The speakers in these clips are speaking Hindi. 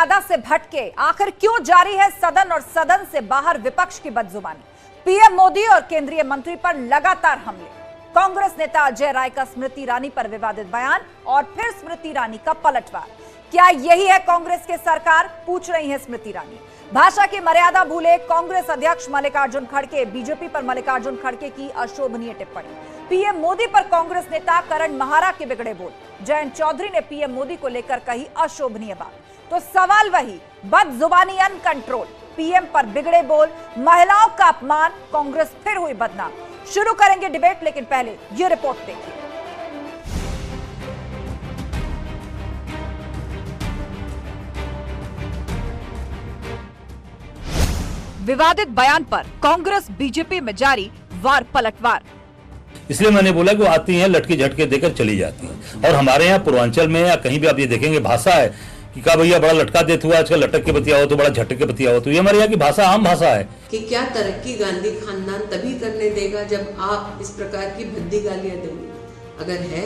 मर्यादा से भटके, आखिर क्यों जारी है सदन और सदन से बाहर विपक्ष की बदजुबानी? पीएम मोदी और केंद्रीय मंत्री पर लगातार हमले, कांग्रेस नेता अजय राय का स्मृति ईरानी पर विवादित बयान और फिर स्मृति ईरानी का पलटवार। क्या यही है कांग्रेस की सरकार, पूछ रही है स्मृति ईरानी। भाषा की मर्यादा भूले कांग्रेस अध्यक्ष मल्लिकार्जुन खड़गे, बीजेपी पर मल्लिकार्जुन खड़गे की अशोभनीय टिप्पणी। पीएम मोदी पर कांग्रेस नेता करण महारा के बिगड़े बोल, जयंत चौधरी ने पीएम मोदी को लेकर कही अशोभनीय बात। तो सवाल वही, बदजुबानी अनकंट्रोल, पीएम पर बिगड़े बोल, महिलाओं का अपमान, कांग्रेस फिर हुई बदनाम। शुरू करेंगे डिबेट, लेकिन पहले ये रिपोर्ट देखिए। विवादित बयान पर कांग्रेस बीजेपी में जारी वार पलटवार। इसलिए मैंने बोला कि वो आती हैं, लटके झटके देकर चली जाती हैं। और हमारे यहाँ पूर्वांचल में या कहीं भी आप ये देखेंगे भाषा है कि का भैया बड़ा लटका देते हुआ आजकल लटक के बतिया हो तो बड़ा झटक के बतिया हो, तो ये हमारे यहाँ की भाषा आम भाषा है। कि क्या तरक्की गांधी खानदान तभी करने देगा जब आप इस प्रकार की भद्दी गालियां देंगे? अगर है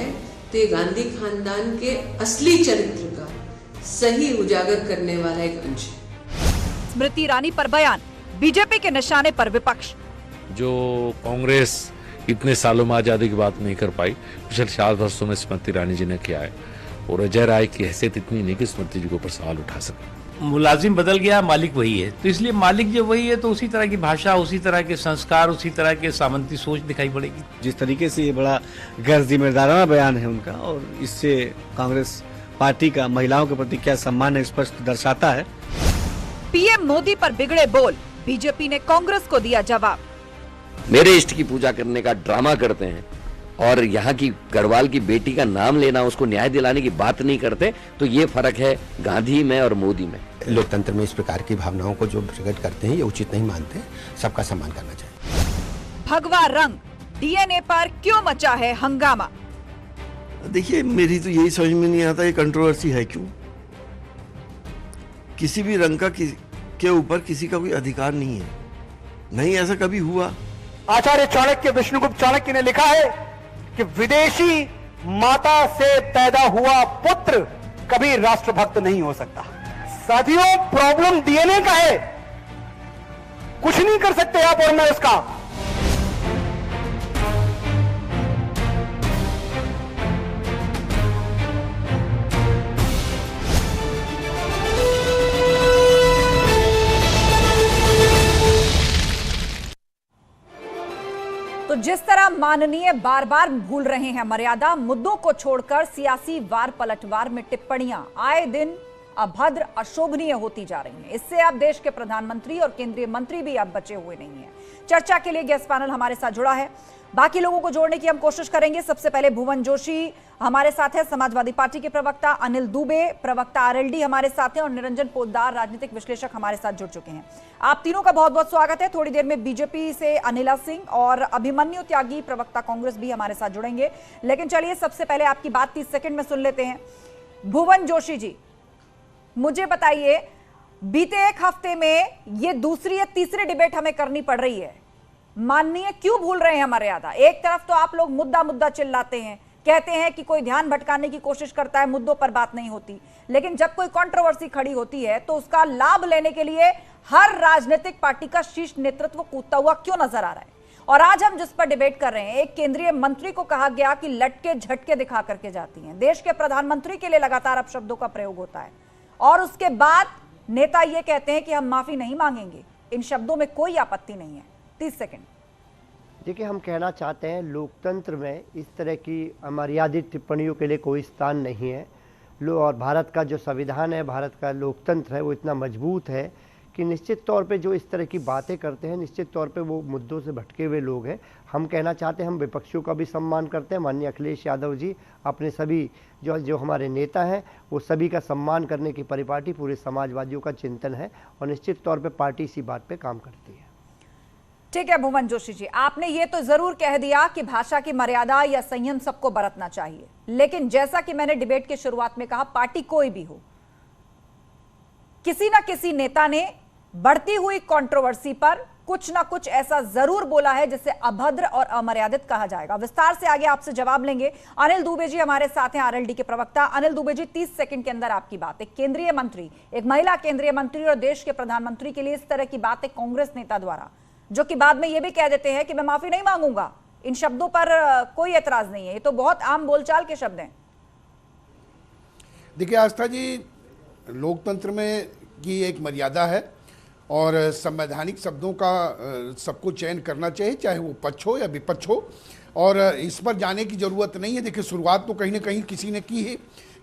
तो ये गांधी खानदान के असली चरित्र का सही उजागर करने वाला एक अंश है। स्मृति ईरानी पर बयान, बीजेपी के निशाने पर विपक्ष। जो कांग्रेस इतने सालों में आजादी की बात नहीं कर पाई, पिछले 4 वर्षों में स्मृति ईरानी जी ने किया है। और अजय राय की हैसियत इतनी नहीं कि स्मृति जी के ऊपर सवाल उठा सके। मुलाजिम बदल गया, मालिक वही है, तो इसलिए मालिक जब वही है तो उसी तरह की भाषा, उसी तरह के संस्कार, उसी तरह के सामंती सोच दिखाई पड़ेगी। जिस तरीके से ये बड़ा गैर जिम्मेदाराना बयान है उनका, और इससे कांग्रेस पार्टी का महिलाओं के प्रति क्या सम्मान है स्पष्ट दर्शाता है। पीएम मोदी पर बिगड़े बोल, बीजेपी ने कांग्रेस को दिया जवाब। मेरे इष्ट की पूजा करने का ड्रामा करते हैं और यहाँ की गढ़वाल की बेटी का नाम लेना, उसको न्याय दिलाने की बात नहीं करते, तो ये फर्क है गांधी में और मोदी में। लोकतंत्र में इस प्रकार की भावनाओं को जो प्रकट करते हैं ये उचित नहीं मानते, सबका सम्मान करना चाहिए। भगवा रंग, डीएनए पर क्यों मचा है हंगामा? देखिए, मेरी तो यही समझ में नहीं आता ये कंट्रोवर्सी है क्यों। किसी भी रंग का के ऊपर किसी का कोई अधिकार नहीं है, नहीं ऐसा कभी हुआ। आचार्य चाणक्य, विष्णुगुप्त चाणक्य ने लिखा है कि विदेशी माता से पैदा हुआ पुत्र कभी राष्ट्रभक्त नहीं हो सकता। साथियों, प्रॉब्लम डीएनए का है, कुछ नहीं कर सकते आप और मैं उसका। तो जिस तरह माननीय बार बार भूल रहे हैं मर्यादा, मुद्दों को छोड़कर सियासी वार पलटवार में टिप्पणियां आए दिन अभद्र, अशोभनीय होती जा रही हैं। इससे अब देश के प्रधानमंत्री और केंद्रीय मंत्री भी अब बचे हुए नहीं हैं। चर्चा के लिए गेस्ट पैनल हमारे साथ जुड़ा है, बाकी लोगों को जोड़ने की हम कोशिश करेंगे। सबसे पहले भुवन जोशी हमारे साथ है, समाजवादी पार्टी के प्रवक्ता, अनिल दुबे प्रवक्ता आरएलडी हमारे साथ हैं, और निरंजन पोद्दार राजनीतिक विश्लेषक हमारे साथ जुड़ चुके हैं। आप तीनों का बहुत बहुत स्वागत है। थोड़ी देर में बीजेपी से अनिला सिंह और अभिमन्यु त्यागी प्रवक्ता कांग्रेस भी हमारे साथ जुड़ेंगे, लेकिन चलिए सबसे पहले आपकी बात 30 सेकंड में सुन लेते हैं। भुवन जोशी जी, मुझे बताइए, बीते एक हफ्ते में ये दूसरी या तीसरी डिबेट हमें करनी पड़ रही है, माननीय क्यों भूल रहे हैं मर्यादा? एक तरफ तो आप लोग मुद्दा मुद्दा चिल्लाते हैं, कहते हैं कि कोई ध्यान भटकाने की कोशिश करता है, मुद्दों पर बात नहीं होती, लेकिन जब कोई कंट्रोवर्सी खड़ी होती है तो उसका लाभ लेने के लिए हर राजनीतिक पार्टी का शीर्ष नेतृत्व कूदता हुआ क्यों नजर आ रहा है? और आज हम जिस पर डिबेट कर रहे हैं, एक केंद्रीय मंत्री को कहा गया कि लटके झटके दिखा करके जाती हैं। देश के प्रधानमंत्री के लिए लगातार अपशब्दों का प्रयोग होता है, और उसके बाद नेता ये कहते हैं कि हम माफी नहीं मांगेंगे। इन शब्दों में कोई आपत्ति नहीं है। 30 सेकंड। देखिए, हम कहना चाहते हैं लोकतंत्र में इस तरह की अमर्यादित टिप्पणियों के लिए कोई स्थान नहीं है। और भारत का जो संविधान है, भारत का लोकतंत्र है, वो इतना मजबूत है कि निश्चित तौर पे जो इस तरह की बातें करते हैं, निश्चित तौर पे वो मुद्दों से भटके हुए लोग हैं। हम कहना चाहते हैं, हम विपक्षियों का भी सम्मान करते हैं। माननीय अखिलेश यादव जी अपने सभी जो हमारे नेता हैं, वो सभी का सम्मान करने की परिपाटी पूरे समाजवादियों का चिंतन है, और निश्चित तौर पे पार्टी इसी बात पे काम करती है। ठीक है भुवन जोशी जी, आपने ये तो जरूर कह दिया कि भाषा की मर्यादा या संयम सबको बरतना चाहिए, लेकिन जैसा कि मैंने डिबेट की शुरुआत में कहा, पार्टी कोई भी हो, किसी ना किसी नेता ने बढ़ती हुई कंट्रोवर्सी पर कुछ ना कुछ ऐसा जरूर बोला है जिसे अभद्र और अमर्यादित कहा जाएगा। विस्तार से आगे आपसे जवाब लेंगे। अनिल दुबे जी हमारे साथ हैं, आरएलडी के प्रवक्ता। अनिल दुबे जी, 30 सेकंड के अंदर आपकी बात। एक केंद्रीय मंत्री, एक महिला केंद्रीय मंत्री और देश के प्रधानमंत्री के लिए इस तरह की बातें कांग्रेस नेता द्वारा, जो कि बाद में यह भी कह देते हैं कि मैं माफी नहीं मांगूंगा, इन शब्दों पर कोई एतराज नहीं है, ये तो बहुत आम बोलचाल के शब्द हैं। देखिए आस्था जी, लोकतंत्र में की एक मर्यादा है और संवैधानिक शब्दों का सबको चयन करना चाहिए, चाहे वो पक्ष हो या विपक्ष हो, और इस पर जाने की ज़रूरत नहीं है। देखिए शुरुआत तो कहीं ना कहीं किसी ने की है,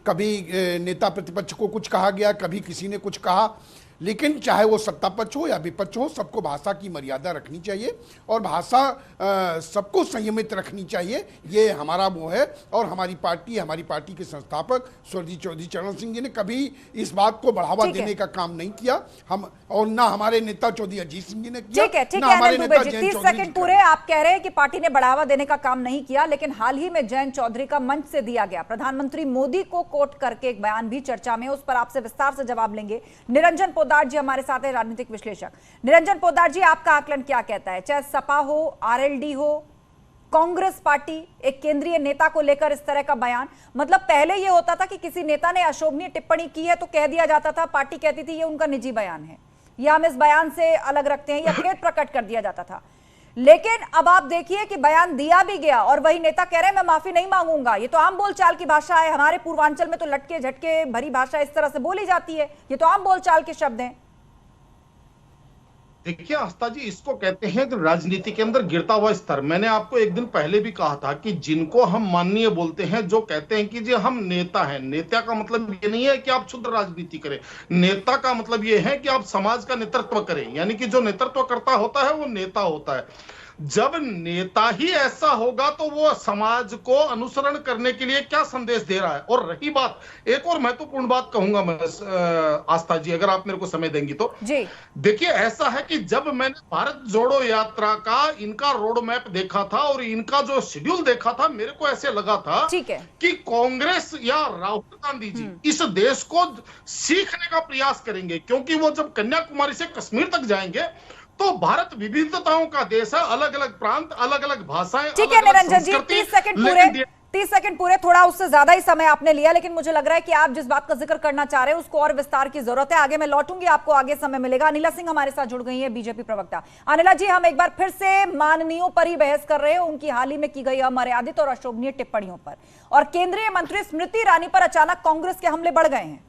कभी नेता प्रतिपक्ष को कुछ कहा गया, कभी किसी ने कुछ कहा, लेकिन चाहे वो सत्ता पक्ष हो या विपक्ष हो, सबको भाषा की मर्यादा रखनी चाहिए और भाषा सबको संयमित रखनी चाहिए। ये हमारा वो है। और हमारी पार्टी के संस्थापक स्वर्गीय चौधरी चरण सिंह जी ने कभी इस बात को बढ़ावा देने का काम नहीं किया, हम और ना हमारे नेता चौधरी अजीत सिंह जी ने किया। ठीक है, अनिल दुबे जी, 30 सेकंड पूरे। आप कह रहे हैं कि पार्टी ने बढ़ावा देने का काम नहीं किया, लेकिन हाल ही में जयंत चौधरी का मंच से दिया गया प्रधानमंत्री मोदी को कोट करके एक बयान भी चर्चा में, उस पर आपसे विस्तार से जवाब लेंगे। निरंजन पोद्दार जी हमारे साथ है, राजनीतिक विश्लेषक। निरंजन पोद्दार जी, आपका आकलन क्या कहता है? चाहे सपा हो, आरएलडी हो, कांग्रेस पार्टी, एक केंद्रीय नेता को लेकर इस तरह का बयान, मतलब पहले यह होता था कि किसी नेता ने अशोभनीय टिप्पणी की है तो कह दिया जाता था, पार्टी कहती थी ये उनका निजी बयान है या हम इस बयान से अलग रखते हैं, या खेद प्रकट कर दिया जाता था। लेकिन अब आप देखिए कि बयान दिया भी गया और वही नेता कह रहे हैं मैं माफी नहीं मांगूंगा। ये तो आम बोलचाल की भाषा है, हमारे पूर्वांचल में तो लटके झटके भरी भाषा इस तरह से बोली जाती है, ये तो आम बोलचाल के शब्द हैं। देखिए आस्था जी, इसको कहते हैं कि राजनीति के अंदर गिरता हुआ स्तर। मैंने आपको एक दिन पहले भी कहा था कि जिनको हम माननीय बोलते हैं, जो कहते हैं कि जी हम नेता हैं, नेता का मतलब ये नहीं है कि आप शुद्ध राजनीति करें, नेता का मतलब ये है कि आप समाज का नेतृत्व करें, यानी कि जो नेतृत्व करता होता है वो नेता होता है। जब नेता ही ऐसा होगा तो वो समाज को अनुसरण करने के लिए क्या संदेश दे रहा है। और रही बात, एक और महत्वपूर्ण बात कहूंगा मैं आस्था जी, अगर आप मेरे को समय देंगी तो जी। देखिए ऐसा है कि जब मैंने भारत जोड़ो यात्रा का इनका रोड मैप देखा था और इनका जो शेड्यूल देखा था, मेरे को ऐसे लगा था कि कांग्रेस या राहुल गांधी जी इस देश को सीखने का प्रयास करेंगे, क्योंकि वो जब कन्याकुमारी से कश्मीर तक जाएंगे तो भारत विविधताओं का देश है, अलग अलग प्रांत, अलग अलग भाषाएं। ठीक है निरंजन जी, 30 सेकंड पूरे, थोड़ा उससे ज्यादा ही समय आपने लिया, लेकिन मुझे लग रहा है कि आप जिस बात का जिक्र करना चाह रहे हैं उसको और विस्तार की जरूरत है। आगे मैं लौटूंगी, आपको आगे समय मिलेगा। अनिला सिंह हमारे साथ जुड़ गई है, बीजेपी प्रवक्ता। अनिला जी, हम एक बार फिर से माननीयों पर ही बहस कर रहे हैं, उनकी हाल ही में की गई अमर्यादित और अशोभनीय टिप्पणियों पर, और केंद्रीय मंत्री स्मृति ईरानी पर अचानक कांग्रेस के हमले बढ़ गए हैं।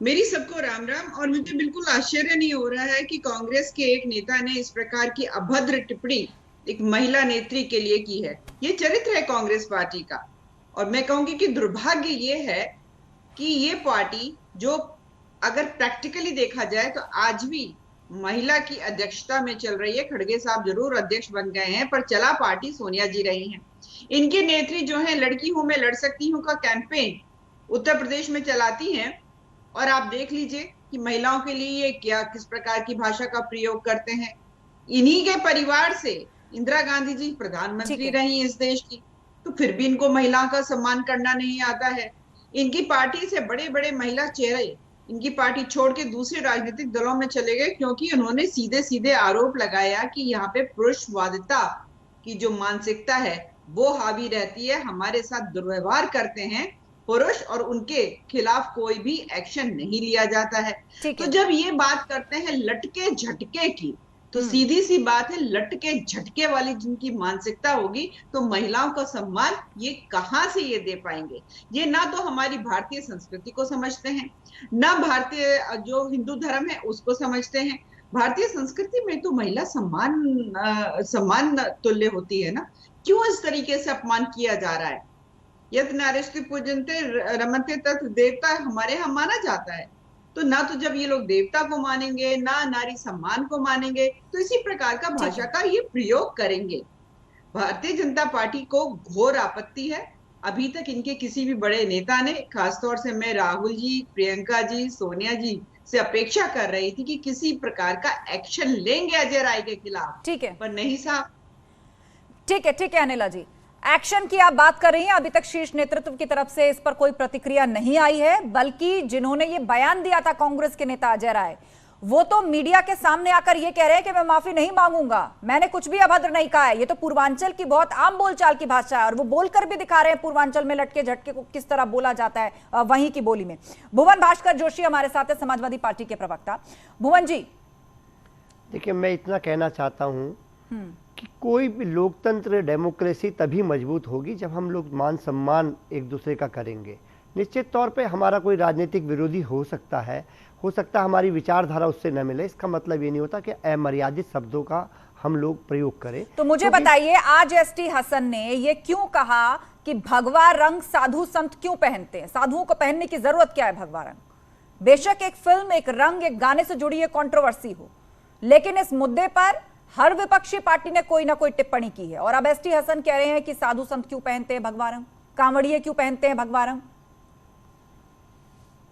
मेरी सबको राम राम। और मुझे बिल्कुल आश्चर्य नहीं हो रहा है कि कांग्रेस के एक नेता ने इस प्रकार की अभद्र टिप्पणी एक महिला नेत्री के लिए की है। ये चरित्र है कांग्रेस पार्टी का, और मैं कहूंगी कि दुर्भाग्य ये है कि ये पार्टी, जो अगर प्रैक्टिकली देखा जाए तो आज भी महिला की अध्यक्षता में चल रही है। खड़गे साहब जरूर अध्यक्ष बन गए हैं, पर चला पार्टी सोनिया जी रही हैं। इनके नेत्री जो है लड़की हूं मैं लड़ सकती हूं का कैंपेन उत्तर प्रदेश में चलाती हैं, और आप देख लीजिए कि महिलाओं के लिए ये क्या किस प्रकार की भाषा का प्रयोग करते हैं। इन्हीं के परिवार से इंदिरा गांधी जी प्रधानमंत्री रही इस देश की, तो फिर भी इनको महिलाओं का सम्मान करना नहीं आता है। इनकी पार्टी से बड़े बड़े महिला चेहरे इनकी पार्टी छोड़ के दूसरे राजनीतिक दलों में चले गए, क्योंकि उन्होंने सीधे सीधे आरोप लगाया कि यहाँ पे पुरुषवादिता की जो मानसिकता है वो हावी रहती है, हमारे साथ दुर्व्यवहार करते हैं पुरुष, और उनके खिलाफ कोई भी एक्शन नहीं लिया जाता है। तो जब ये बात करते हैं लटके झटके की, तो सीधी सी बात है, लटके झटके वाली जिनकी मानसिकता होगी तो महिलाओं का सम्मान ये कहां से ये दे पाएंगे। ये ना तो हमारी भारतीय संस्कृति को समझते हैं, ना भारतीय जो हिंदू धर्म है उसको समझते हैं। भारतीय संस्कृति में तो महिला सम्मान तुल्य होती है ना, क्यों इस तरीके से अपमान किया जा रहा है। यत् नारीस्ति पूजन्ते रमन्ते तत् देवता हमारे यहाँ माना जाता है, तो ना तो जब ये लोग देवता को मानेंगे ना नारी सम्मान को मानेंगे, तो इसी प्रकार का भाषा का ये प्रयोग करेंगे। भारतीय जनता पार्टी को घोर आपत्ति है। अभी तक इनके किसी भी बड़े नेता ने, खासतौर से मैं राहुल जी, प्रियंका जी, सोनिया जी से अपेक्षा कर रही थी कि किसी प्रकार का एक्शन लेंगे अजय राय के खिलाफ, ठीक है, पर नहीं साहब। ठीक है अनिला जी, एक्शन की आप बात कर रही हैं, अभी तक शीर्ष नेतृत्व की तरफ से इस पर कोई प्रतिक्रिया नहीं आई है, बल्कि जिन्होंने ये बयान दिया था कांग्रेस के नेता अजय राय, वो तो मीडिया के सामने आकर ये कह रहे हैं कि मैं माफी नहीं मांगूंगा, मैंने कुछ भी अभद्र नहीं कहा है। ये तो पूर्वांचल की बहुत आम बोलचाल की भाषा है और वो बोलकर भी दिखा रहे हैं पूर्वांचल में लटके झटके को किस तरह बोला जाता है वहीं की बोली में। भुवन भास्कर जोशी हमारे साथ है, समाजवादी पार्टी के प्रवक्ता। भुवन जी, देखिए, मैं इतना कहना चाहता हूं कि कोई भी लोकतंत्र, डेमोक्रेसी तभी मजबूत होगी जब हम लोग मान सम्मान एक दूसरे का करेंगे। निश्चित तौर पे हमारा कोई राजनीतिक विरोधी हो सकता है हमारी विचारधारा उससे न मिले, इसका मतलब ये नहीं होता कि अमर्यादित शब्दों का हम लोग प्रयोग करें। तो मुझे बताइए, आज एसटी हसन ने ये क्यों कहा कि भगवा रंग साधु संत क्यों पहनते हैं? साधुओं को पहनने की जरूरत क्या है भगवा रंग? बेशक एक फिल्म, एक रंग, एक गाने से जुड़ी है कंट्रोवर्सी हो, लेकिन इस मुद्दे पर हर विपक्षी पार्टी ने कोई ना कोई टिप्पणी की है। और अब एसटी हसन कह रहे हैं कि साधु संत क्यों पहनते हैं भगवा रंग, कांवड़िए क्यों पहनते हैं भगवा रंग?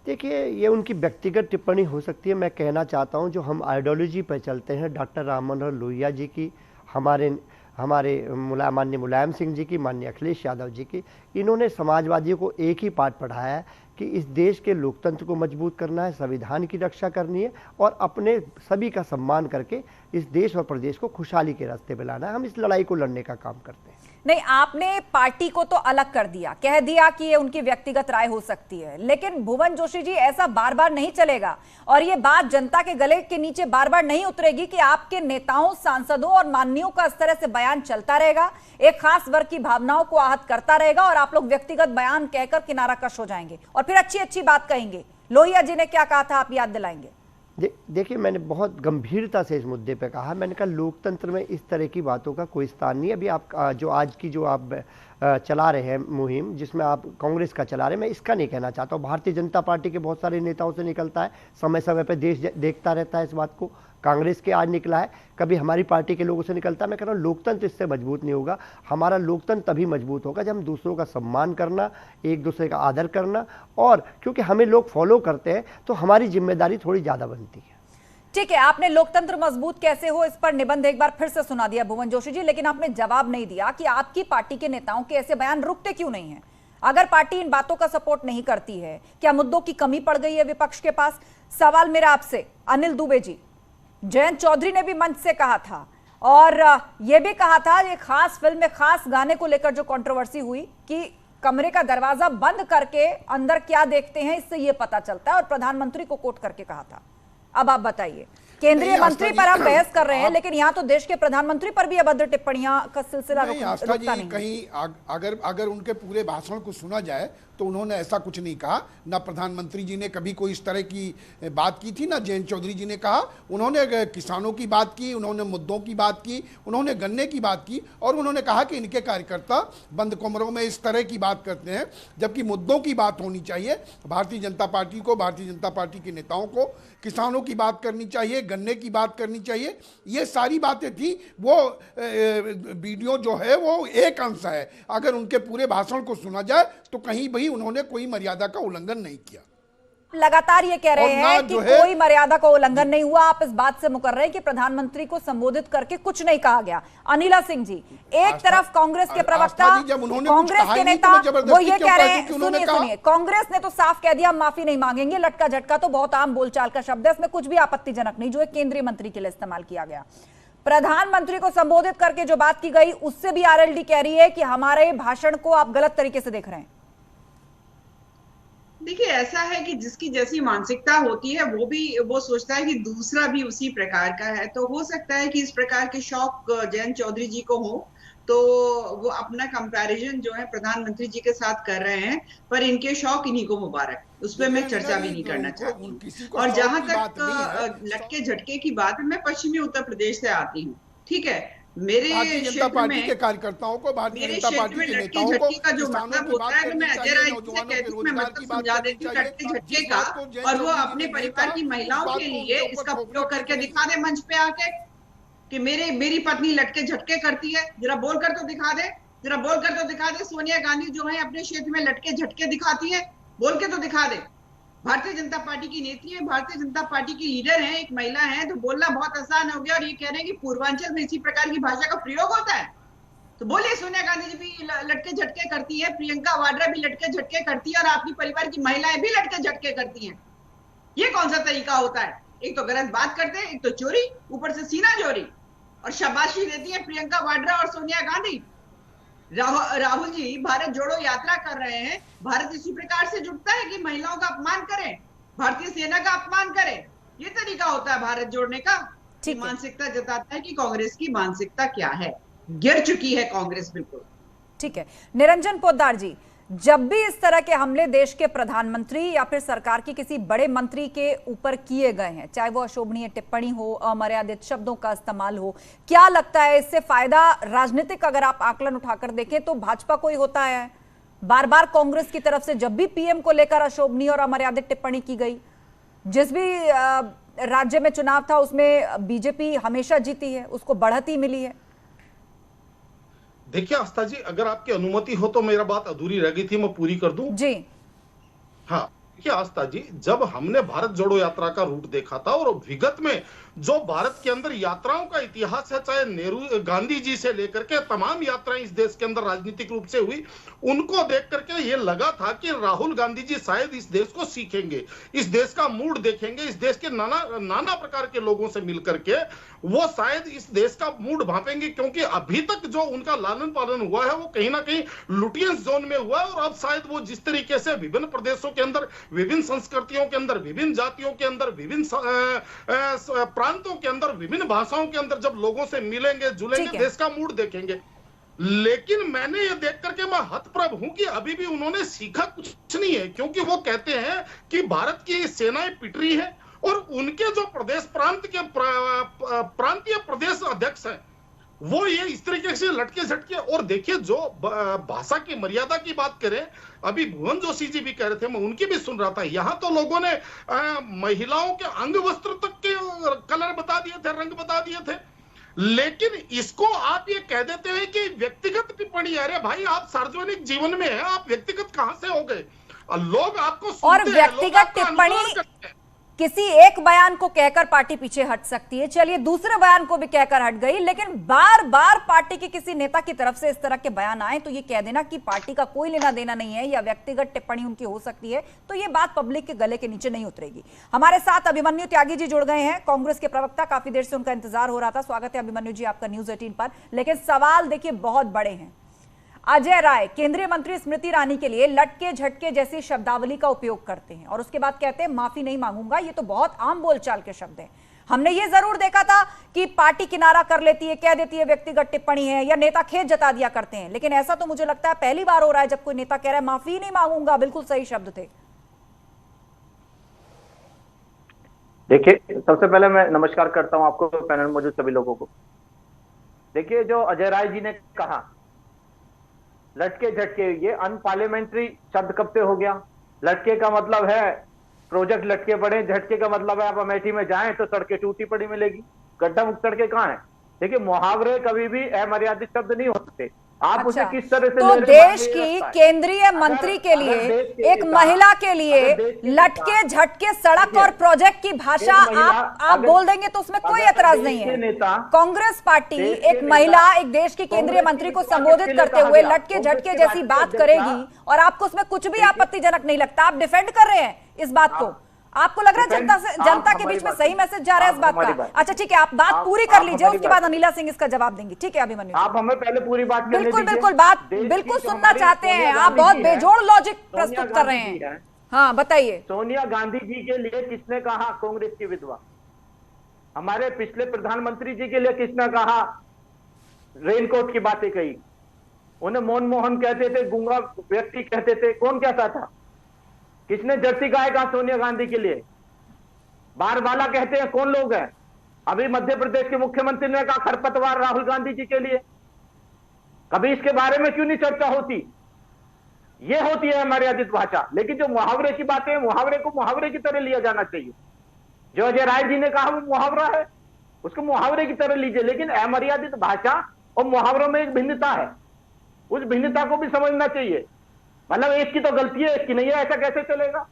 देखिए, ये उनकी व्यक्तिगत टिप्पणी हो सकती है। मैं कहना चाहता हूं, जो हम आइडियोलॉजी पर चलते हैं, डॉक्टर राम मनोहर लोहिया जी की, हमारे माननीय मुलायम सिंह जी की, माननीय अखिलेश यादव जी की, इन्होंने समाजवादियों को एक ही पाठ पढ़ाया है कि इस देश के लोकतंत्र को मजबूत करना है, संविधान की रक्षा करनी है और अपने सभी का सम्मान करके इस देश और प्रदेश को खुशहाली के रास्ते पे लाना है। हम इस लड़ाई को लड़ने का काम करते हैं। नहीं, आपने पार्टी को तो अलग कर दिया, कह दिया कि ये उनकी व्यक्तिगत राय हो सकती है, लेकिन भुवन जोशी जी, ऐसा बार बार नहीं चलेगा और ये बात जनता के गले के नीचे बार बार नहीं उतरेगी कि आपके नेताओं, सांसदों और माननीयों का इस तरह से बयान चलता रहेगा, एक खास वर्ग की भावनाओं को आहत करता रहेगा और आप लोग व्यक्तिगत बयान कहकर किनारा कश हो जाएंगे और फिर अच्छी अच्छी बात कहेंगे। लोहिया जी ने क्या कहा था, आप याद दिलाएंगे? देखिए, मैंने बहुत गंभीरता से इस मुद्दे पे कहा। मैंने कहा लोकतंत्र में इस तरह की बातों का कोई स्थान नहीं है। अभी आप जो आप चला रहे हैं मुहिम, जिसमें आप कांग्रेस का चला रहे हैं, मैं इसका नहीं कहना चाहता हूँ। भारतीय जनता पार्टी के बहुत सारे नेताओं से निकलता है, समय समय पे देश देखता रहता है इस बात को। कांग्रेस के आज निकला है, कभी हमारी पार्टी के लोगों से निकलता है। मैं कह रहा हूँ लोकतंत्र इससे मजबूत नहीं होगा। हमारा लोकतंत्र तभी मजबूत होगा जब हम दूसरों का सम्मान करना, एक दूसरे का आदर करना, और क्योंकि हमें लोग फॉलो करते हैं तो हमारी जिम्मेदारी थोड़ी ज्यादा बनती है। ठीक है, आपने लोकतंत्र मजबूत कैसे हो इस पर निबंध एक बार फिर से सुना दिया भुवन जोशी जी, लेकिन आपने जवाब नहीं दिया कि आपकी पार्टी के नेताओं के ऐसे बयान रुकते क्यों नहीं हैं। अगर पार्टी इन बातों का सपोर्ट नहीं करती है, क्या मुद्दों की कमी पड़ गई है विपक्ष के पास? सवाल मेरा आपसे, अनिल दुबे जी, जयंत चौधरी ने भी मंच से कहा था और यह भी कहा था, ये खास फिल्म में खास गाने को लेकर जो कंट्रोवर्सी हुई कि कमरे का दरवाजा बंद करके अंदर क्या देखते हैं इससे यह पता चलता है, और प्रधानमंत्री को कोट करके कहा था। अब आप बताइए, केंद्रीय मंत्री पर हम बहस कर रहे हैं, लेकिन यहाँ तो देश के प्रधानमंत्री पर भी अभद्र टिप्पणियां का सिलसिला रुकता नहीं। कहीं अगर उनके पूरे भाषण को सुना जाए तो उन्होंने ऐसा कुछ नहीं कहा। ना प्रधानमंत्री जी ने कभी कोई इस तरह की बात की थी, ना जयंत चौधरी जी ने कहा। उन्होंने किसानों की बात की, उन्होंने मुद्दों की बात की, उन्होंने गन्ने की बात की, और उन्होंने कहा कि इनके कार्यकर्ता बंद कमरों में इस तरह की बात करते हैं, जबकि मुद्दों की बात होनी चाहिए। भारतीय जनता पार्टी को, भारतीय जनता पार्टी के नेताओं को किसानों की बात करनी चाहिए, गन्ने की बात करनी चाहिए। ये सारी बातें थी। वो वीडियो जो है वो एक अंश है। अगर उनके पूरे भाषण को सुना जाए तो कहीं भी उन्होंने कोई मर्यादा का उल्लंघन नहीं किया। लगातार ये कह रहे हैं कि कोई मर्यादा का उल्लंघन नहीं हुआ। आप इस बात से मुकर रहे हैं कि प्रधानमंत्री को संबोधित करके कुछ नहीं कहा गया। अनिला सिंह जी, एक तरफ कांग्रेस के प्रवक्ता, कांग्रेस के नेता वो ये कह रहे हैं, सुनिए, कांग्रेस ने तो साफ कह दिया माफी नहीं मांगेंगे। लटका झटका तो बहुत आम बोलचाल का शब्द है, इसमें कुछ भी आपत्तिजनक नहीं, जो एक केंद्रीय मंत्री के लिए इस्तेमाल किया गया। प्रधानमंत्री को संबोधित करके जो बात की गई उससे भी आरएलडी कह रही है कि हमारे भाषण को आप गलत तरीके से देख रहे हैं। देखिए, ऐसा है कि जिसकी जैसी मानसिकता होती है वो सोचता है कि दूसरा भी उसी प्रकार का है। तो हो सकता है कि इस प्रकार के शौक जयंत चौधरी जी को हो, तो वो अपना कंपैरिजन जो है प्रधानमंत्री जी के साथ कर रहे हैं, पर इनके शौक इन्हीं को मुबारक, उस पर मैं चर्चा भी नहीं करना चाहती। और जहां तक लटके झटके की बात है, मैं पश्चिमी उत्तर प्रदेश से आती हूँ, ठीक है। मेरे जनता पार्टी के कार्यकर्ताओं को, भारतीय जनता पार्टी के नेताओं को का जो मतलब होता है, तो मैं अजय राय जी से कहती हूँ, मैं मतलब समझा देती हूँ लटके झटके का, और वो अपने परिवार की महिलाओं के लिए इसका उपयोग करके दिखा दे मंच पे आके कि मेरी पत्नी लटके झटके करती है। जरा बोलकर तो दिखा दे, जरा बोलकर तो दिखा दे। सोनिया गांधी जो है अपने क्षेत्र में लटके झटके दिखाती है, बोल के तो दिखा दे। भारतीय जनता पार्टी की नेत्री है, भारतीय जनता पार्टी की लीडर है, एक महिला है, तो बोलना बहुत आसान हो गया। और ये कह रहे हैं कि पूर्वांचल में इसी प्रकार की भाषा का प्रयोग होता है, तो बोलिए सोनिया गांधी जी भी लटके झटके करती है, प्रियंका वाड्रा भी लटके झटके करती है, और आपकी परिवार की महिलाएं भी लटके झटके करती हैं। ये कौन सा तरीका होता है? एक तो गलत बात करते हैं, एक तो चोरी, ऊपर से सीना चोरी, और शाबाशी देती है प्रियंका वाड्रा और सोनिया गांधी। राहुल जी भारत जोड़ो यात्रा कर रहे हैं, भारत इसी प्रकार से जुटता है कि महिलाओं का अपमान करें, भारतीय सेना का अपमान करें, ये तरीका होता है भारत जोड़ने का। मानसिकता जताता है कि कांग्रेस की मानसिकता क्या है, गिर चुकी है कांग्रेस बिल्कुल। ठीक है, निरंजन पोद्दार जी, जब भी इस तरह के हमले देश के प्रधानमंत्री या फिर सरकार की किसी बड़े मंत्री के ऊपर किए गए हैं, चाहे वो अशोभनीय टिप्पणी हो, अमर्यादित शब्दों का इस्तेमाल हो, क्या लगता है इससे फायदा राजनीतिक अगर आप आकलन उठाकर देखें तो भाजपा को ही होता है? बार बार कांग्रेस की तरफ से जब भी पीएम को लेकर अशोभनीय और अमर्यादित टिप्पणी की गई, जिस भी राज्य में चुनाव था उसमें बीजेपी हमेशा जीती है, उसको बढ़ती मिली है। देखिए आस्था जी, अगर आपकी अनुमति हो तो मेरा बात अधूरी रह गई थी, मैं पूरी कर दूं। जी हाँ, देखिए आस्था जी, जब हमने भारत जोड़ो यात्रा का रूट देखा था और विगत में जो भारत के अंदर यात्राओं का इतिहास है, चाहे नेहरू गांधी जी से लेकर के तमाम यात्राएं इस देश के अंदर राजनीतिक रूप से हुई, उनको देख करके ये लगा था कि राहुल गांधी जी शायद इस देश को सीखेंगे, इस देश का मूड देखेंगे, इस देश के नाना प्रकार के लोगों से मिलकर के वो शायद इस देश का मूड भांपेंगे, क्योंकि अभी तक जो उनका लालन पालन हुआ है वो कहीं ना कहीं लुटियंस जोन में हुआ है। और अब शायद वो जिस तरीके से विभिन्न प्रदेशों के अंदर, विभिन्न संस्कृतियों के अंदर, विभिन्न जातियों के अंदर, विभिन्न प्रांतों के अंदर, विभिन्न भाषाओं के अंदर जब लोगों से मिलेंगे जुलेंगे, देश का मूड देखेंगे। लेकिन मैंने ये देख करके मैं हतप्रभ हूं कि अभी भी उन्होंने सीखा कुछ नहीं है, क्योंकि वो कहते हैं कि भारत की सेनाएं पिट रही है और उनके जो प्रदेश प्रांत के प्रांतीय प्रदेश अध्यक्ष हैं वो ये इस तरीके से लटके झटके। और देखिए, जो भाषा की मर्यादा की बात करें, अभी भुवन जोशी जी भी कह रहे थे, मैं उनकी भी सुन रहा था, यहां तो लोगों ने महिलाओं के अंग वस्त्र तक के कलर बता दिए थे, रंग बता दिए थे। लेकिन इसको आप ये कह देते हैं कि व्यक्तिगत टिप्पणी। अरे भाई, आप सार्वजनिक जीवन में हैं, आप व्यक्तिगत कहां से हो गए? लोग आपको सुनते और व्यक्तिगत टिप्पणी किसी एक बयान को कहकर पार्टी पीछे हट सकती है, चलिए दूसरे बयान को भी कहकर हट गई, लेकिन बार बार पार्टी के किसी नेता की तरफ से इस तरह के बयान आए तो ये कह देना कि पार्टी का कोई लेना देना नहीं है या व्यक्तिगत टिप्पणी उनकी हो सकती है, तो ये बात पब्लिक के गले के नीचे नहीं उतरेगी। हमारे साथ अभिमन्यु त्यागी जी जुड़ गए हैं, कांग्रेस के प्रवक्ता, काफी देर से उनका इंतजार हो रहा था। स्वागत है अभिमन्यु जी आपका न्यूज 18 पर। लेकिन सवाल देखिए बहुत बड़े हैं। अजय राय केंद्रीय मंत्री स्मृति ईरानी के लिए लटके झटके जैसी शब्दावली का उपयोग करते हैं और उसके बाद कहते हैं माफी नहीं मांगूंगा। ये तो बहुत आम बोलचाल के शब्द हैं। हमने ये जरूर देखा था कि पार्टी किनारा कर लेती है, कह देती है व्यक्तिगत टिप्पणी है, या नेता खेद जता दिया करते हैं, लेकिन ऐसा तो मुझे लगता है पहली बार हो रहा है जब कोई नेता कह रहा है माफी नहीं मांगूंगा। बिल्कुल सही शब्द थे। देखिए, सबसे पहले मैं नमस्कार करता हूं आपको, पैनल में मौजूद सभी लोगों को। देखिए, जो अजय राय जी ने कहा लटके झटके, ये अनपार्लियामेंट्री शब्द कब से हो गया? लटके का मतलब है प्रोजेक्ट लटके पड़े, झटके का मतलब है आप अमेठी में जाएं तो सड़कें टूटी पड़ी मिलेगी। गड्ढा मुक्त सड़कें कहाँ है? देखिए, मुहावरे कभी भी अमर्यादित शब्द नहीं हो सकते। आप उसे किस तरह से तो देश की केंद्रीय मंत्री के लिए, एक महिला के लिए लटके झटके सड़क और प्रोजेक्ट की भाषा आप बोल देंगे तो उसमें कोई एतराज नहीं है। कांग्रेस पार्टी एक महिला, एक देश की केंद्रीय मंत्री को संबोधित करते हुए लटके झटके जैसी बात करेगी और आपको उसमें कुछ भी आपत्तिजनक नहीं लगता, आप डिफेंड कर रहे हैं इस बात को। आपको लग रहा है जनता के बीच में सही मैसेज जा रहा है इस बात का? अच्छा ठीक है, आप बात पूरी कर लीजिए, उसके बाद अनीला सिंह इसका जवाब देंगी। ठीक है अभिमन्यु, आप हमें पहले पूरी बात बिल्कुल बात बिल्कुल सुनना चाहते हैं। आप बहुत बेजोड़ लॉजिक प्रस्तुत कर रहे हैं। हाँ बताइए। सोनिया गांधी जी के लिए किसने कहा कांग्रेस की विधवा? हमारे पिछले प्रधानमंत्री जी के लिए किसने कहा रेनकोट की बातें कही? उन्हें मनमोहन कहते थे, गूंगा व्यक्ति कहते थे, कौन कहता था? किसने जर्सी गाय कहा सोनिया गांधी के लिए? बारबाला कहते हैं, कौन लोग हैं? अभी मध्य प्रदेश के मुख्यमंत्री ने कहा खरपतवार राहुल गांधी जी के लिए। कभी इसके बारे में क्यों नहीं चर्चा होती? ये होती है मर्यादित भाषा। लेकिन जो मुहावरे की बातें हैं, मुहावरे को मुहावरे की तरह लिया जाना चाहिए। जो अजय राय जी ने कहा वो मुहावरा है, उसको मुहावरे की तरह लीजिए। लेकिन अमर्यादित भाषा और मुहावरों में एक भिन्नता है, उस भिन्नता को भी समझना चाहिए। मतलब एक की तो गलती है, एक की नहीं है, ऐसा कैसे चलेगा?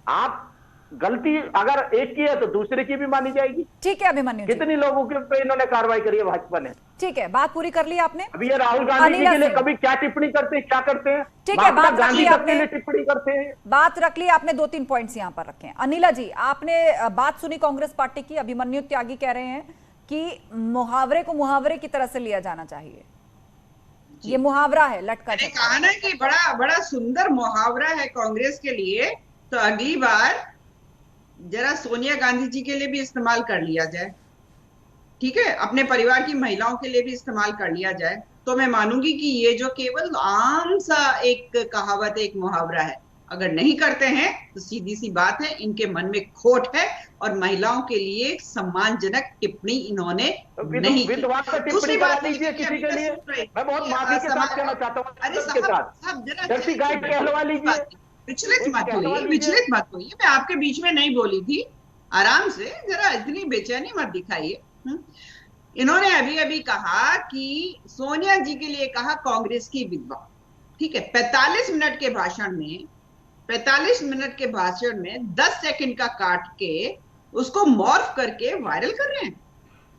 आप गलती अगर एक की है तो दूसरे की भी मानी जाएगी। ठीक है अभिमन्यु, कितनी लोगों के पे इन्होंने कार्रवाई करी है भाजपा ने? ठीक है, बात पूरी कर ली आपने। अभी ये राहुल गांधी जी के लिए कभी क्या टिप्पणी करते हैं, क्या करते हैं? ठीक है, बात रख ली आपने, टिप्पणी करते हैं, बात रख ली आपने। 2-3 पॉइंट्स यहाँ पर रखे हैं। अनिला जी, आपने बात सुनी कांग्रेस पार्टी की। अभिमन्यु त्यागी कह रहे हैं कि मुहावरे को मुहावरे की तरह से लिया जाना चाहिए। ये मुहावरा है लटका मैंने कहा ना कि बड़ा बड़ा सुंदर मुहावरा है कांग्रेस के लिए। तो अगली बार जरा सोनिया गांधी जी के लिए भी इस्तेमाल कर लिया जाए, ठीक है, अपने परिवार की महिलाओं के लिए भी इस्तेमाल कर लिया जाए, तो मैं मानूंगी कि ये जो केवल आम सा एक कहावत है, एक मुहावरा है। अगर नहीं करते हैं तो सीधी सी बात है, इनके मन में खोट है और महिलाओं के लिए सम्मानजनक टिप्पणी इन्होंने नहीं की। दूसरी बात लीजिए किसी के लिए, मैं बहुत माफी के साथ कहना चाहता हूँ, अरे विचलित मत होइए, विचलित मत होइए। मैं आपके बीच में नहीं बोली थी, आराम से, जरा इतनी बेचैनी मत दिखाइए। इन्होंने अभी अभी कहा कि सोनिया जी के लिए कहा कांग्रेस की विधवा, ठीक है। 45 मिनट के भाषण में 10 सेकंड का काट के उसको मॉर्फ करके वायरल कर रहे हैं।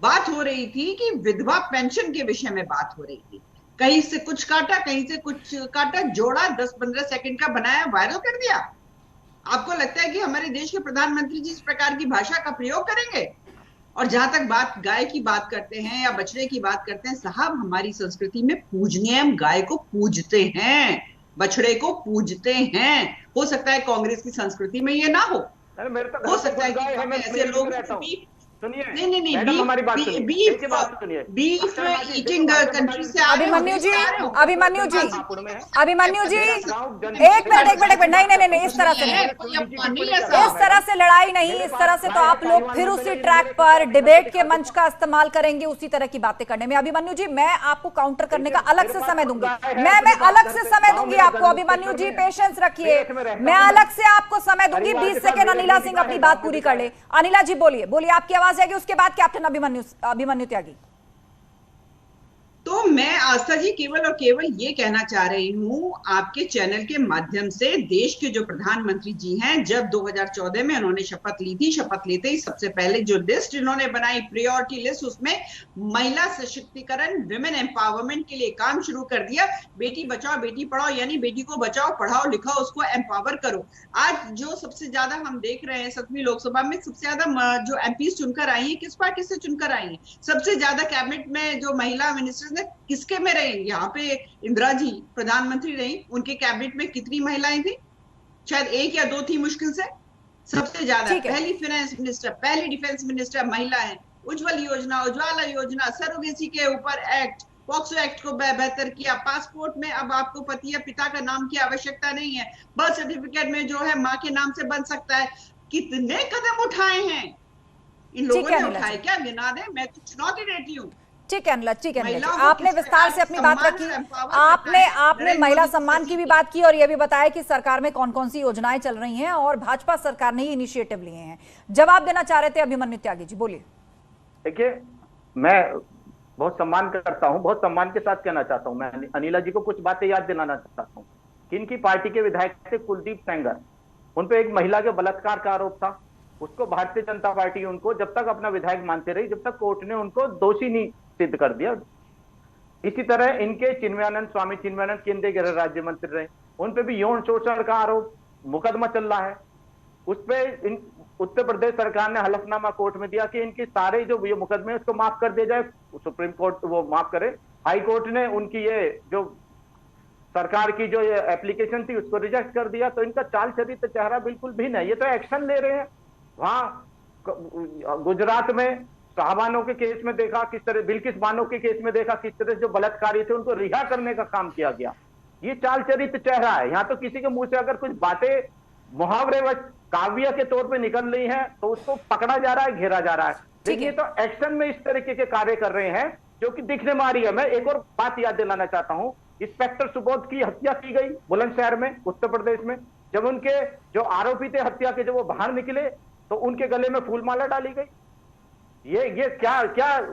बात हो रही थी कि विधवा पेंशन के विषय में बात हो रही थी, कहीं से कुछ काटा, कहीं से कुछ काटा, जोड़ा, 10-15 सेकंड का बनाया, वायरल कर दिया। आपको लगता है कि हमारे देश के प्रधानमंत्री जी इस प्रकार की भाषा का प्रयोग करेंगे? और जहां तक बात गाय की बात करते हैं या बछड़े की बात करते हैं, साहब हमारी संस्कृति में पूजनीय, हम गाय को पूजते हैं, बछड़े को पूजते हैं। हो सकता है कांग्रेस की संस्कृति में ये ना हो सकता है कि ऐसे लोग नहीं, हमारी बात सुनिए, बीफ ईटिंग कंट्री से। अभिमन्यु जी, एक मिनट, नहीं, इस तरह से लड़ाई नहीं, इस तरह से तो आप लोग फिर उसी ट्रैक पर डिबेट के मंच का इस्तेमाल करेंगे उसी तरह की बातें करने में। अभिमन्यु जी, मैं आपको काउंटर करने का अलग से समय दूंगी, मैं अलग से समय दूंगी आपको। अभिमन्यु जी पेशेंस रखिए, मैं अलग से आपको समय दूंगी। 20 सेकेंड अनिला सिंह अपनी बात पूरी कर ले। अनिला जी बोलिए, आपकी आवाज आएगी, उसके बाद कैप्टन अभिमन्यु त्यागी। तो मैं आस्था जी केवल और केवल ये कहना चाह रही हूं आपके चैनल के माध्यम से, देश के जो प्रधानमंत्री जी हैं, जब 2014 में उन्होंने शपथ ली थी, शपथ लेते ही सबसे पहले जो लिस्ट इन्होंने बनाई, प्रायोरिटी लिस्ट, उसमें महिला सशक्तिकरण, विमेन एम्पावरमेंट के लिए काम शुरू कर दिया। बेटी बचाओ बेटी पढ़ाओ, यानी बेटी को बचाओ, पढ़ाओ लिखाओ, उसको एम्पावर करो। आज जो सबसे ज्यादा हम देख रहे हैं 7वीं लोकसभा में, सबसे ज्यादा जो एमपी चुनकर आई है, किस पार्टी से चुनकर आई है? सबसे ज्यादा कैबिनेट में जो महिला मिनिस्टर किसके में रही? यहाँ पे इंदिरा जी प्रधानमंत्री रही, उनके कैबिनेट में कितनी महिलाएं थी? शायद 1 या 2 थी मुश्किल से। सबसे ज्यादा पहली फाइनेंस मिनिस्टर, पहली डिफेंस मिनिस्टर महिला है। उज्ज्वल योजना, उज्ज्वला योजना, सरोगेसी के ऊपर एक्ट, पॉक्सो एक्ट को बेहतर किया। पासपोर्ट में अब आपको पति या पिता का नाम की आवश्यकता नहीं है, बर्थ सर्टिफिकेट में जो है माँ के नाम से बन सकता है। कितने कदम उठाए हैं इन लोगों ने, उठाए क्या? गिना दे, मैं तो चुनौती देती हूँ। ठीक है अनिला, आपने विस्तार से अपनी बात रखी। आपने महिला सम्मान की भी बात की और यह भी बताया कि सरकार में कौन कौन सी योजनाएं चल रही हैं और भाजपा सरकार ने ही इनिशिएटिव लिए हैं। जवाब देना चाह रहे थे अभिमन्यु त्यागी जी, बोलिए। देखिए, मैं बहुत सम्मान करता हूं, बहुत सम्मान के साथ कहना चाहता हूं, मैं अनिला जी को कुछ बातें याद दिलाना चाहता हूं कि इनकी पार्टी के विधायक थे कुलदीप सेंगर, उन पे एक महिला के बलात्कार का आरोप था। उसको भारतीय जनता पार्टी उनको जब तक अपना विधायक मानते रही, जब तक कोर्ट ने उनको दोषी नहीं सिद्ध कर दिया। इसी तरह इनके स्वामी चिन्मयानंद केंद्रीय गृह राज्य मंत्री रहे, उन पे भी यौन शोषण का आरोप मुकदमा चल रहा है। उस पे उत्तर प्रदेश सरकार ने हलफनामा कोर्ट में दिया कि इनके सारे जो ये मुकदमे उसको माफ कर दिया जाए, सुप्रीम कोर्ट वो माफ करे। हाई कोर्ट ने उनकी ये जो सरकार की जो ये एप्लीकेशन थी उसको रिजेक्ट कर दिया। तो इनका चाल चरित्र चेहरा बिल्कुल भिन्न है। ये तो एक्शन ले रहे हैं। वहां गुजरात में शाहबानो के केस में देखा किस तरह, बिल्किस बानो के केस में देखा किस तरह जो बलात्कारी थे उनको रिहा करने का काम किया गया। ये चाल चरित्र चेहरा है। यहाँ तो किसी के मुंह से अगर कुछ बातें मुहावरे व काव्य के तौर पे निकल रही हैं तो उसको पकड़ा जा रहा है, घेरा जा रहा है। देखिए, तो एक्शन में इस तरीके के कार्य कर रहे हैं जो कि दिखने में आ रही है। मैं एक और बात याद दिलाना चाहता हूँ, इंस्पेक्टर सुबोध की हत्या की गई बुलंदशहर में, उत्तर प्रदेश में। जब उनके जो आरोपी थे हत्या के, जब वो बाहर निकले तो उनके गले में फूलमाला डाली गई। ये क्या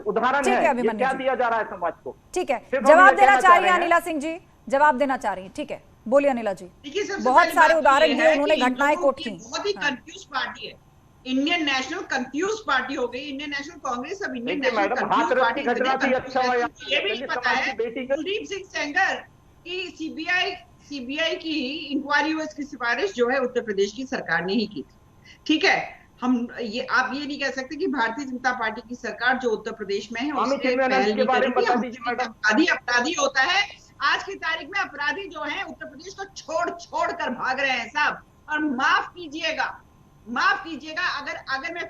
उदाहरण है? ये क्या दिया जा रहा है समाज को? ठीक है, जवाब देना चाह रही हैं अनिला सिंह जी, जवाब देना चाह रही हैं। ठीक है, बोलिए अनिला जी। देखिए, बहुत सारे उदाहरण दिए उन्होंने, घटनाएं कोट की। बहुत ही कंफ्यूज पार्टी है। इंडियन नेशनल कंफ्यूज पार्टी हो गई। इंडियन नेशनल कांग्रेस अब इंडियन देखिए national madam, confuse Hathras party की घटना थी, अच्छा हुआ ये भी दलित पता समाज है की बेटी का- कुलदीप सिंह सेंगर की सीबीआई की इंक्वायरी हुई, इसकी सिफारिश जो है उत्तर प्रदेश की सरकार ने ही की थी। ठीक है, हम ये आप ये नहीं कह सकते कि भारतीय जनता पार्टी की सरकार जो उत्तर प्रदेश में है उसने पहल नहीं करी थी। अपराधी होता है, आज की तारीख में अपराधी जो है उत्तर प्रदेश को छोड़ कर भाग रहे हैं साहब। और माफ कीजिएगा अगर मैं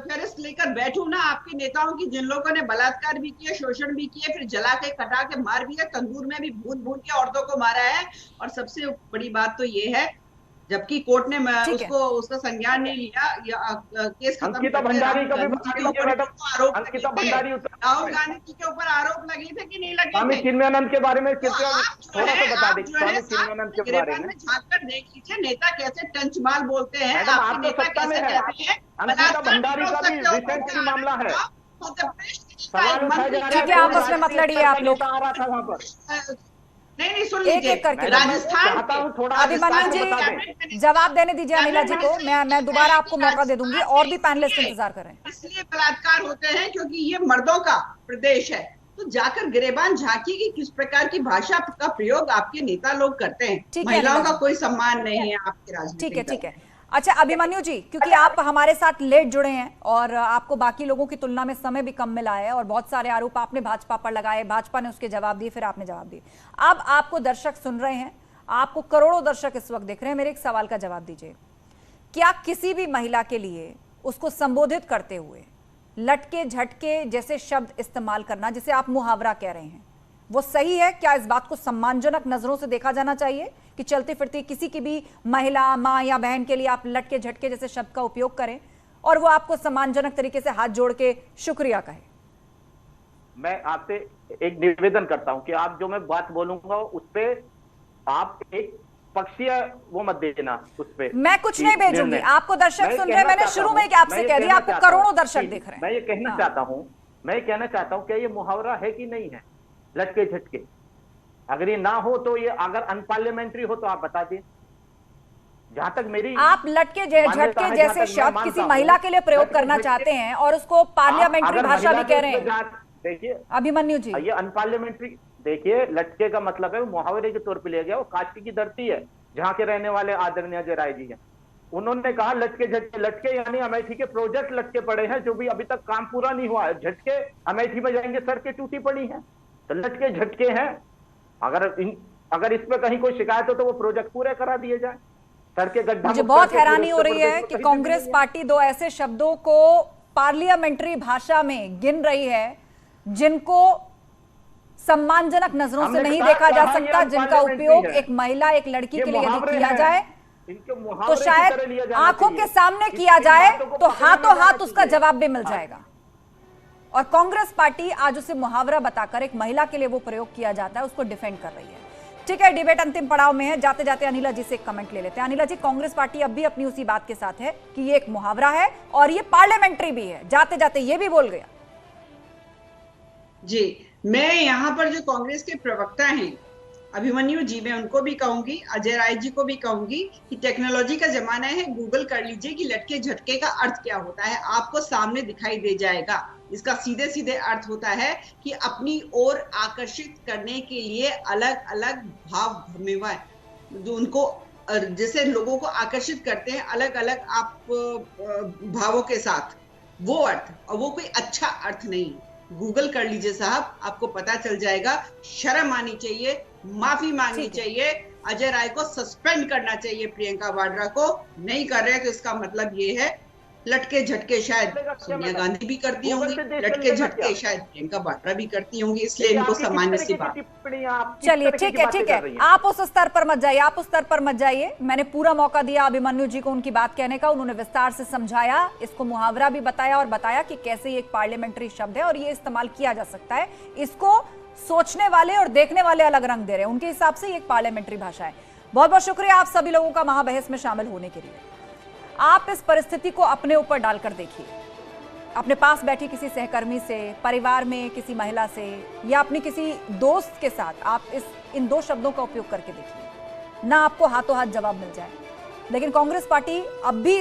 फेरिस्त लेकर बैठूं ना आपके नेताओं की, जिन लोगों ने बलात्कार भी किया, शोषण भी किया, फिर जला के कटा के मार भी है, तंदूर में भी भून के औरतों को मारा है। और सबसे बड़ी बात तो ये है, जबकि कोर्ट ने उसका संज्ञान नहीं लिया या केस खत्म अंकिता भंडारी का भी राहुल गांधी जी के ऊपर आरोप लगे थे कि नहीं लगे स्वामी थे? चिन्मयानंद के बारे में थोड़ा सा बता दीजिए। स्वामी आप चिन्मयानंद के बारे में झांक कर देख लीजिए, नेता कैसे टंचमाल बोलते हैं, मैडम, आप तो नेता सत्ता में कैसे है। कहते हैं। अंकिता भंडारी का भी रिसेंटली मामला है, सवाल उठाया जा रहा है। ठीक है, आपस में मत लड़िए आप लोग। आ रहा था वहाँ पर नहीं सुन एक एक करके राजस्थान अभिमन्यु जी जवाब देने दीजिए अनिला जी को। मैं दोबारा आपको मौका दे दूंगी, और भी पैनलिस्ट इंतजार कर रहे हैं। इसलिए बलात्कार होते हैं क्योंकि ये मर्दों का प्रदेश है। तो जाकर गिरेबान झांकी की किस प्रकार की भाषा का प्रयोग आपके नेता लोग करते हैं। महिलाओं का कोई सम्मान नहीं है आपके राजनीति। ठीक है। अच्छा अभिमन्यु जी, क्योंकि आप हमारे साथ लेट जुड़े हैं और आपको बाकी लोगों की तुलना में समय भी कम मिला है और बहुत सारे आरोप आपने भाजपा पर लगाए, भाजपा ने उसके जवाब दिए, फिर आपने जवाब दिए। अब आपको दर्शक सुन रहे हैं, आपको करोड़ों दर्शक इस वक्त देख रहे हैं। मेरे एक सवाल का जवाब दीजिए, क्या किसी भी महिला के लिए उसको संबोधित करते हुए लटके झटके जैसे शब्द इस्तेमाल करना, जिसे आप मुहावरा कह रहे हैं, वो सही है? क्या इस बात को सम्मानजनक नजरों से देखा जाना चाहिए कि चलती फिरती किसी की भी महिला, माँ या बहन के लिए आप लटके झटके जैसे शब्द का उपयोग करें और वो आपको सम्मानजनक तरीके से हाथ जोड़ के शुक्रिया कहे? मैं आपसे एक निवेदन करता हूं कि आप जो मैं बात बोलूंगा उस पे आप एक पक्षीय वो मत देना उस पे। मैं कुछ नहीं भेजूंगी, आपको दर्शक सुन रहे हैं। मैंने शुरू में आपसे कह दिया, आपको करोड़ों दर्शक देख रहे हैं। मैं ये कहना चाहता हूँ क्या ये मुहावरा है कि नहीं है, लटके झटके? अगर ये ना हो तो ये अगर अनपार्लियामेंट्री हो तो आप बता दें। जहां तक मेरी आप लटके झटके जैसे शब्द किसी महिला के लिए प्रयोग करना चाहते हैं और उसको पार्लियामेंट्री भाषा भी कह रहे हैं। देखिए अभिमन्यु जी, ये अनपार्लियामेंट्री, देखिए लटके का मतलब है मुहावरे के तौर पे लिया गया। वो काशी की धरती है जहाँ के रहने वाले आदरणीय अजय राय जी हैं। उन्होंने कहा लटके झटके, लटके यानी अमेठी के प्रोजेक्ट लटके पड़े हैं जो भी अभी तक काम पूरा नहीं हुआ है। झटके अमेठी में जाएंगे सड़कें टूटी पड़ी हैं, तो लटके झटके हैं। अगर इस पे कहीं कोई शिकायत हो तो वो प्रोजेक्ट पूरे करा दिए जाए। सड़कें गड्ढा मुझे बहुत हैरानी हो रही है कि कांग्रेस पार्टी दो ऐसे शब्दों को पार्लियामेंट्री भाषा में गिन रही है जिनको सम्मानजनक नजरों से नहीं देखा जा सकता, जिनका उपयोग एक महिला, एक लड़की के लिए यदि किया जाए तो शायद आंखों के सामने किया जाए तो हाथों हाथ उसका जवाब भी मिल जाएगा। और कांग्रेस पार्टी आज उसे मुहावरा बताकर एक महिला के लिए वो प्रयोग किया जाता है उसको डिफेंड कर रही है। ठीक है, डिबेट अंतिम पड़ाव में है। जाते जाते अनिला जी से एक कमेंट ले लेते हैं। अनिला जी, कांग्रेस पार्टी अब भी अपनी उसी बात के साथ है कि ये एक मुहावरा है और ये पार्लियामेंट्री भी है। जाते जाते ये भी बोल गया। जी, मैं यहाँ पर जो कांग्रेस के प्रवक्ता हैं अभिमन्यु जी, मैं उनको भी कहूंगी, अजय राय जी को भी कहूंगी कि टेक्नोलॉजी का जमाना है, गूगल कर लीजिए कि लटके झटके का अर्थ क्या होता है, आपको सामने दिखाई दे जाएगा। इसका सीधे सीधे अर्थ होता है कि अपनी ओर आकर्षित करने के लिए अलग अलग भाव भ्रमिवाएं जो उनको जैसे लोगों को आकर्षित करते हैं अलग अलग आप भावों के साथ, वो अर्थ, और वो कोई अच्छा अर्थ नहीं। गूगल कर लीजिए साहब, आपको पता चल जाएगा। शर्म आनी चाहिए, माफी मांगनी चाहिए, अजय राय को सस्पेंड करना चाहिए, प्रियंका वाड्रा को। नहीं कर रहे तो इसका मतलब ये है लटके झटके शायद सोनिया गांधी भी करती होंगी, लटके झटके शायद प्रियंका वाड्रा भी करती होंगी, इसलिए इनको सामान्य सी बात। चलिए ठीक है, आप उस स्तर पर मत जाइए, आप उस स्तर पर मत जाइए। मैंने पूरा मौका दिया अभिमन्यु जी को उनकी बात कहने का, उन्होंने विस्तार से समझाया, इसको मुहावरा भी बताया और बताया कि कैसे ये एक पार्लियामेंट्री शब्द है और ये इस्तेमाल किया जा सकता है। इसको सोचने वाले और देखने वाले अलग रंग दे रहे हैं, उनके हिसाब से ये एक पार्लियामेंट्री भाषा है। बहुत बहुत शुक्रिया आप सभी लोगों का महाबहस में शामिल होने के लिए। आप इस परिस्थिति को अपने ऊपर डालकर देखिए, अपने पास बैठी किसी सहकर्मी से, परिवार में किसी महिला से या अपनी किसी दोस्त के साथ आप इन दो शब्दों का उपयोग करके देखिए, ना आपको हाथों हाथ जवाब मिल जाए। लेकिन कांग्रेस पार्टी अब भी